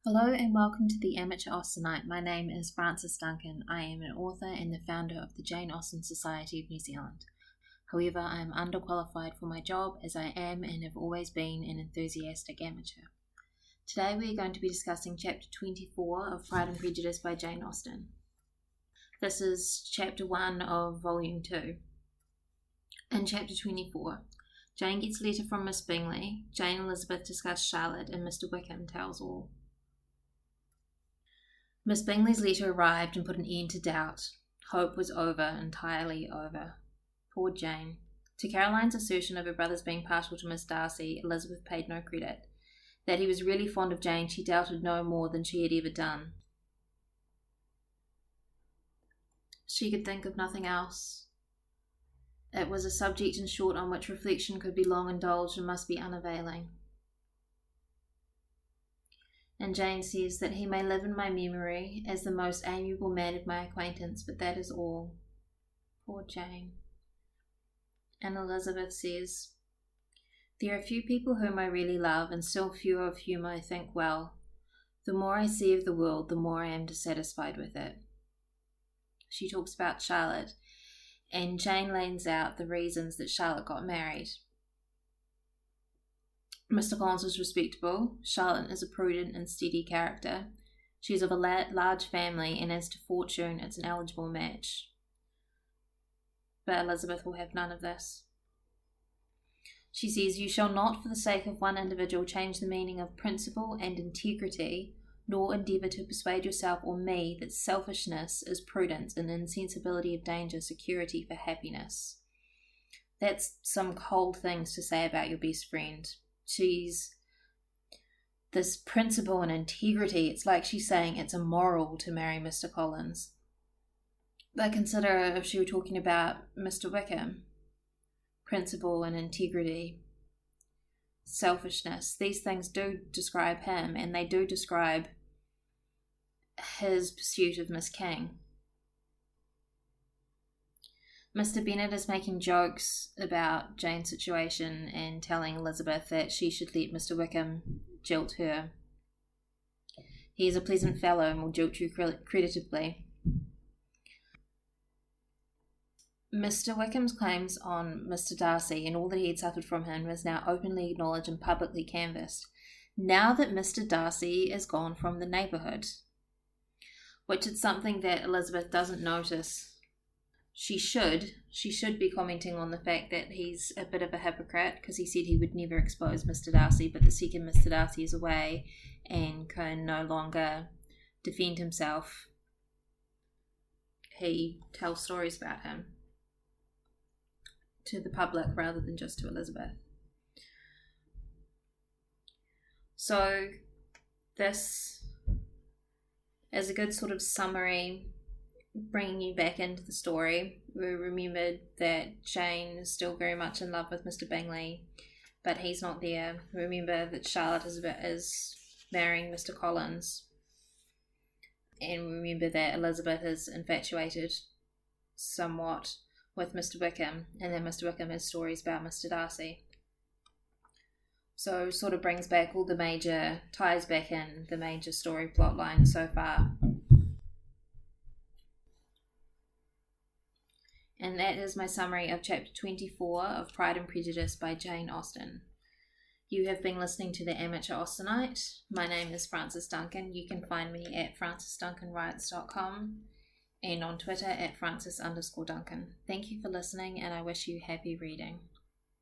Hello and welcome to the Amateur Austenite. My name is Frances Duncan. I am an author and the founder of the Jane Austen Society of New Zealand. However, I am underqualified for my job as I am and have always been an enthusiastic amateur. Today we are going to be discussing Chapter 24 of Pride and Prejudice by Jane Austen. This is Chapter 1 of Volume 2. In Chapter 24, Jane gets a letter from Miss Bingley, Jane and Elizabeth discuss Charlotte, and Mr. Wickham tells all. Miss Bingley's letter arrived and put an end to doubt. Hope was over, entirely over. Poor Jane. To Caroline's assertion of her brother's being partial to Miss Darcy, Elizabeth paid no credit. That he was really fond of Jane she doubted no more than she had ever done. She could think of nothing else. It was a subject, in short, on which reflection could be long indulged and must be unavailing. And Jane says that he may live in my memory as the most amiable man of my acquaintance, but that is all. Poor Jane. And Elizabeth says, there are few people whom I really love, and still fewer of whom I think well. The more I see of the world, the more I am dissatisfied with it. She talks about Charlotte, and Jane lays out the reasons that Charlotte got married. Mr. Collins is respectable. Charlotte is a prudent and steady character. She is of a large family, and as to fortune, it's an eligible match. But Elizabeth will have none of this. She says, you shall not, for the sake of one individual, change the meaning of principle and integrity, nor endeavour to persuade yourself or me that selfishness is prudence and insensibility of danger security for happiness. That's some cold things to say about your best friend. She's this principle and integrity. It's like she's saying it's immoral to marry Mr. Collins. But consider if she were talking about Mr. Wickham. Principle and integrity, selfishness. These things do describe him, and they do describe his pursuit of Miss King. Mr. Bennet is making jokes about Jane's situation and telling Elizabeth that she should let Mr. Wickham jilt her. He is a pleasant fellow and will jilt you creditably. Mr. Wickham's claims on Mr. Darcy and all that he had suffered from him was now openly acknowledged and publicly canvassed, now that Mr. Darcy is gone from the neighbourhood, which is something that Elizabeth doesn't notice. She should be commenting on the fact that he's a bit of a hypocrite because he said he would never expose Mr. Darcy, but the second Mr. Darcy is away and can no longer defend himself, he tells stories about him to the public rather than just to Elizabeth. So this is a good sort of summary, bringing you back into the story. We remembered that Jane is still very much in love with Mr. Bingley, but he's not there. Remember that Charlotte is marrying Mr. Collins, and remember that Elizabeth is infatuated somewhat with Mr. Wickham, and then Mr. Wickham has stories about Mr. Darcy. So sort of brings back all the major, ties back in the major story plot line so far. And that is my summary of Chapter 24 of Pride and Prejudice by Jane Austen. You have been listening to the Amateur Austenite. My name is Frances Duncan. You can find me at francesduncanwrites.com and on Twitter at Frances_Duncan. Thank you for listening, and I wish you happy reading.